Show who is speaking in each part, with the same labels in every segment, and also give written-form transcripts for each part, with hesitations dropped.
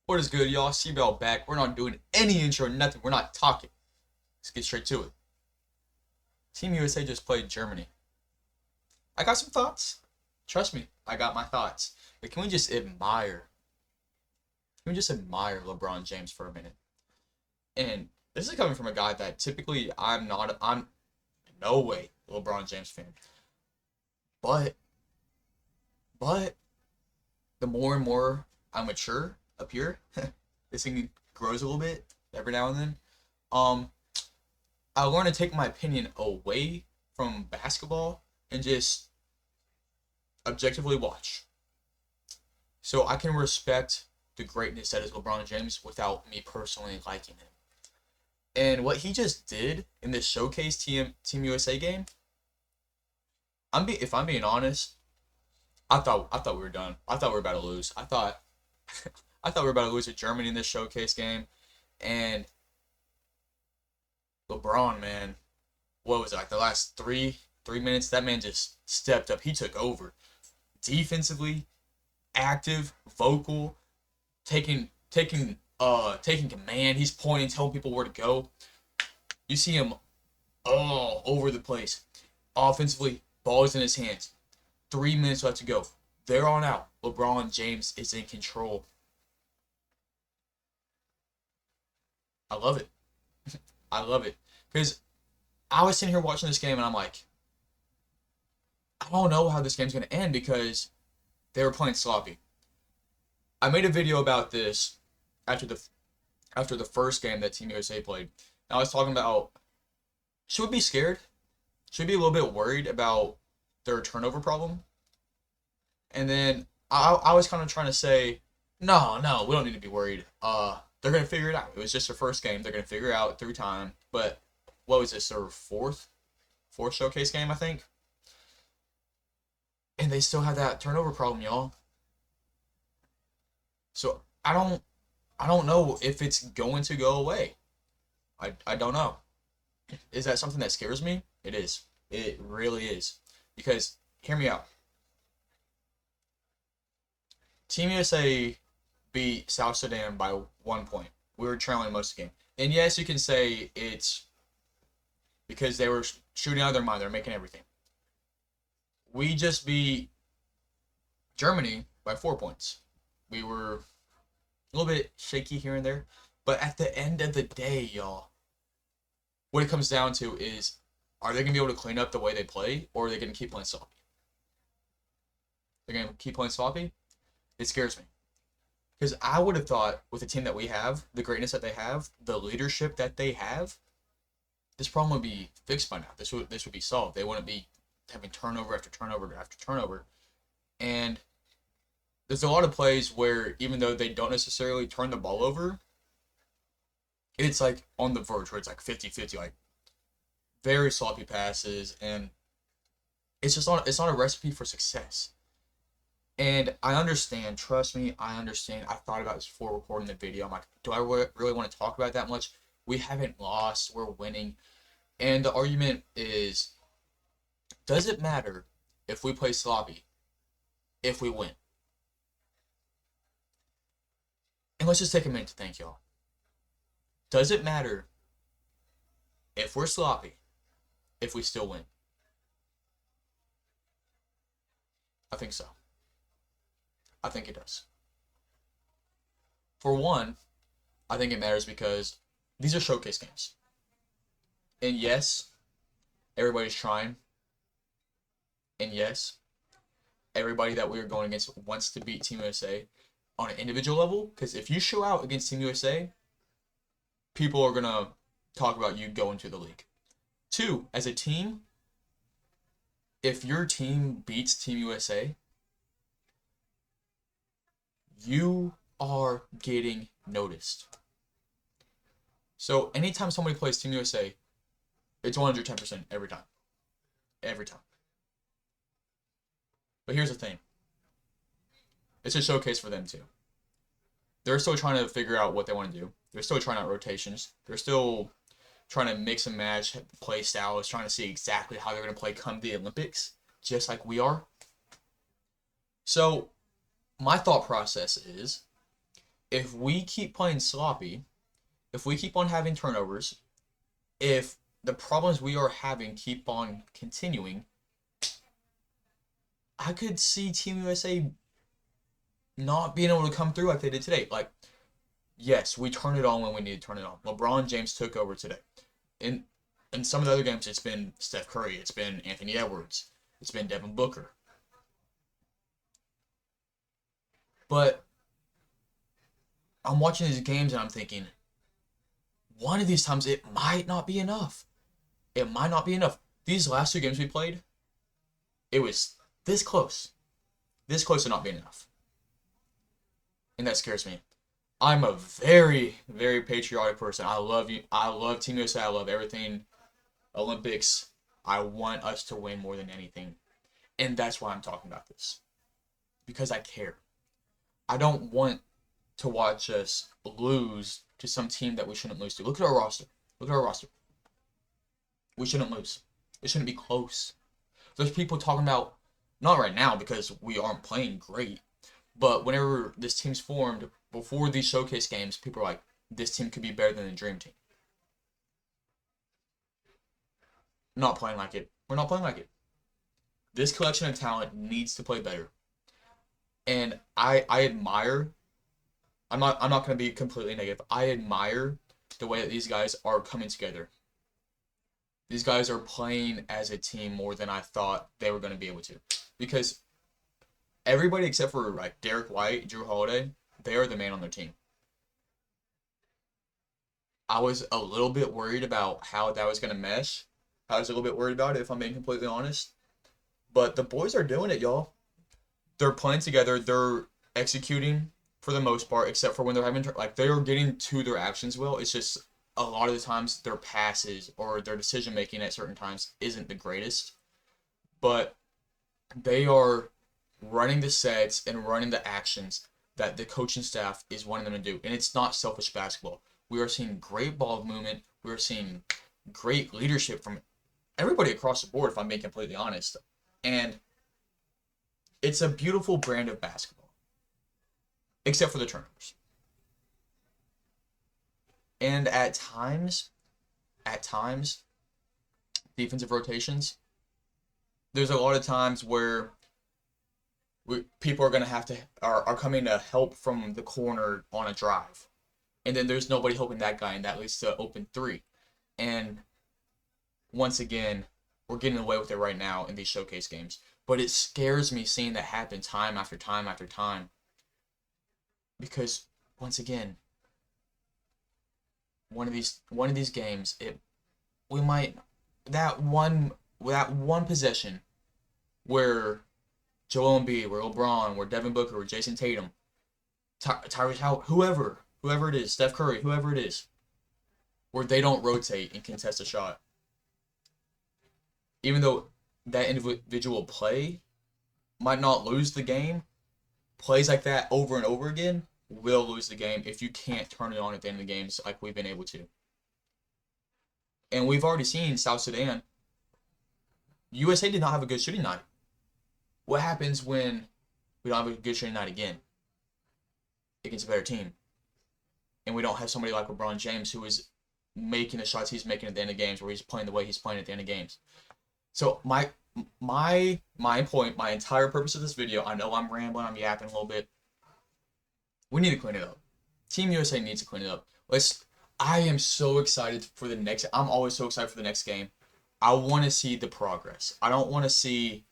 Speaker 1: What is good, y'all? C-Bell back. We're not doing any intro, nothing. We're not talking. Let's get straight to it. Team USA just played Germany. I got some thoughts. Trust me, I got my thoughts. But can we just admire? Can we just admire LeBron James for a minute? And this is coming from a guy that typically I'm no way a LeBron James fan. But, but the more and more I mature up here, this thing grows a little bit every now and then. Um, I learn to take my opinion away from basketball and just objectively watch. So I can respect the greatness that is LeBron James without me personally liking him. And what he just did in this showcase Team USA game, if I'm being honest, I thought we were done. I thought we were about to lose. I thought we were about to lose to Germany in this showcase game. And LeBron, man, what was it, like the last three minutes? That man just stepped up. He took over defensively, active, vocal, taking command. He's pointing, telling people where to go. You see him all over the place. Offensively, ball is in his hands. 3 minutes left to go. There on out, LeBron James is in control. I love it. I love it. Because I was sitting here watching this game and I'm like, I don't know how this game's going to end because they were playing sloppy. I made a video about this after the first game that Team USA played. And I was talking about, should we be scared? Should we be a little bit worried about their turnover problem? And then I was kind of trying to say, no, we don't need to be worried. They're gonna figure it out. It was just their first game. They're gonna figure it out through time. But what was this? Their fourth showcase game, I think. And they still had that turnover problem, y'all. So I don't know if it's going to go away. I don't know. Is that something that scares me? It is. It really is. Because hear me out. Team USA beat South Sudan by 1 point. We were trailing most of the game. And yes, you can say it's because they were shooting out of their mind. They're making everything. We just beat Germany by 4 points. We were a little bit shaky here and there. But at the end of the day, y'all, what it comes down to is, are they going to be able to clean up the way they play, or are they going to keep playing sloppy? They're going to keep playing sloppy? It scares me. Because I would have thought, with the team that we have, the greatness that they have, the leadership that they have, this problem would be fixed by now. This would be solved. They wouldn't be having turnover after turnover after turnover. And there's a lot of plays where, even though they don't necessarily turn the ball over, it's like on the verge where it's like 50-50, like very sloppy passes, and it's not a recipe for success. And I understand, trust me, I understand. I thought about this before recording the video. I'm like, do I really want to talk about it that much? We haven't lost, we're winning. And the argument is, does it matter if we play sloppy if we win? And let's just take a minute to think, y'all. Does it matter if we're sloppy if we still win? I think so. I think it does. For one, I think it matters because these are showcase games. And yes, everybody's trying. And yes, everybody that we are going against wants to beat Team USA on an individual level. Because if you show out against Team USA, people are going to talk about you going to the league. Two, as a team, if your team beats Team USA, you are getting noticed. So anytime somebody plays Team USA, it's 110% every time. Every time. But here's the thing. It's a showcase for them too. They're still trying to figure out what they want to do. They're still trying out rotations. They're still trying to mix and match play styles, trying to see exactly how they're going to play come the Olympics, just like we are. So my thought process is, if we keep playing sloppy, if we keep on having turnovers, if the problems we are having keep on continuing, I could see Team USA not being able to come through like they did today. Like, yes, we turned it on when we needed to turn it on. LeBron James took over today. In some of the other games, it's been Steph Curry, it's been Anthony Edwards, it's been Devin Booker. But I'm watching these games and I'm thinking, one of these times it might not be enough. It might not be enough. These last two games we played, it was this close to not being enough. And that scares me. I'm a very, very patriotic person. I love you. I love Team USA. I love everything Olympics. I want us to win more than anything. And that's why I'm talking about this. Because I care. I don't want to watch us lose to some team that we shouldn't lose to. Look at our roster. Look at our roster. We shouldn't lose. It shouldn't be close. There's people talking about, not right now because we aren't playing great, but whenever this team's formed, before these showcase games, people are like, this team could be better than the Dream Team. Not playing like it. We're not playing like it. This collection of talent needs to play better. And I admire, I'm not going to be completely negative. I admire the way that these guys are coming together. These guys are playing as a team more than I thought they were going to be able to. Because everybody except for like Derek White, Jrue Holiday, they are the man on their team. I was a little bit worried about how that was going to mesh. I was a little bit worried about it, if I'm being completely honest. But the boys are doing it, y'all. They're playing together. They're executing for the most part, except for when they're having, like, they're getting to their actions well. It's just a lot of the times their passes or their decision making at certain times isn't the greatest. But they are running the sets and running the actions that the coaching staff is wanting them to do. And it's not selfish basketball. We are seeing great ball movement. We are seeing great leadership from everybody across the board, if I'm being completely honest. And it's a beautiful brand of basketball. Except for the turnovers. And at times, defensive rotations, there's a lot of times where people are going to have to, are coming to help from the corner on a drive. And then there's nobody helping that guy, and that leads to open three. And once again, we're getting away with it right now in these showcase games. But it scares me seeing that happen time after time after time. Because, once again, one of these games, that one possession where Joel Embiid, where LeBron, where Devin Booker, where Jason Tatum, Tyrese Howard, whoever it is, Steph Curry, whoever it is, where they don't rotate and contest a shot. Even though that individual play might not lose the game, plays like that over and over again will lose the game if you can't turn it on at the end of the games like we've been able to. And we've already seen South Sudan. USA did not have a good shooting night. What happens when we don't have a good shooting night again against a better team? And we don't have somebody like LeBron James who is making the shots he's making at the end of games, where he's playing the way he's playing at the end of games. So my point, my entire purpose of this video, I know I'm rambling, I'm yapping a little bit. We need to clean it up. Team USA needs to clean it up. I am so excited for the next. I'm always so excited for the next game. I want to see the progress. I don't want to see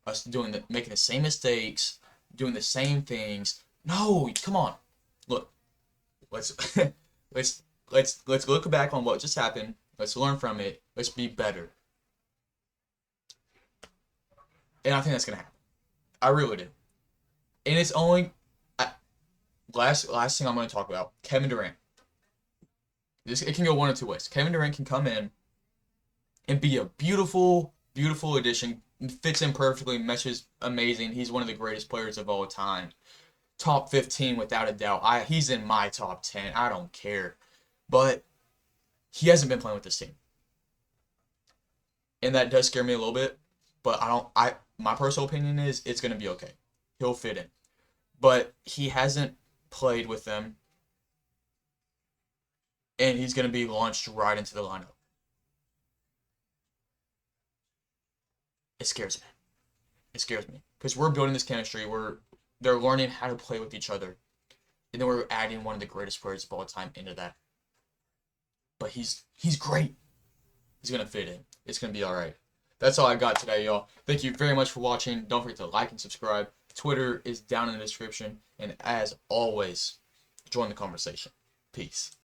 Speaker 1: us making the same mistakes, doing the same things. No, come on. Look, let's let's look back on what just happened. Let's learn from it. Let's be better. And I think that's gonna happen. I really do. And it's only last thing I'm gonna talk about. Kevin Durant. It can go one of two ways. Kevin Durant can come in and be a beautiful, beautiful addition. Fits in perfectly. Meshes amazing. He's one of the greatest players of all time. Top 15 without a doubt. He's in my top 10. I don't care. But he hasn't been playing with this team. And that does scare me a little bit. But my personal opinion is it's going to be okay. He'll fit in. But he hasn't played with them and he's going to be launched right into the lineup. It scares me. It scares me because we're building this chemistry. They're learning how to play with each other, and then we're adding one of the greatest players of all time into that. But he's great. He's gonna fit in. It's gonna be all right. That's all I got today, y'all. Thank you very much for watching. Don't forget to like and subscribe. Twitter is down in the description, and as always, join the conversation. Peace.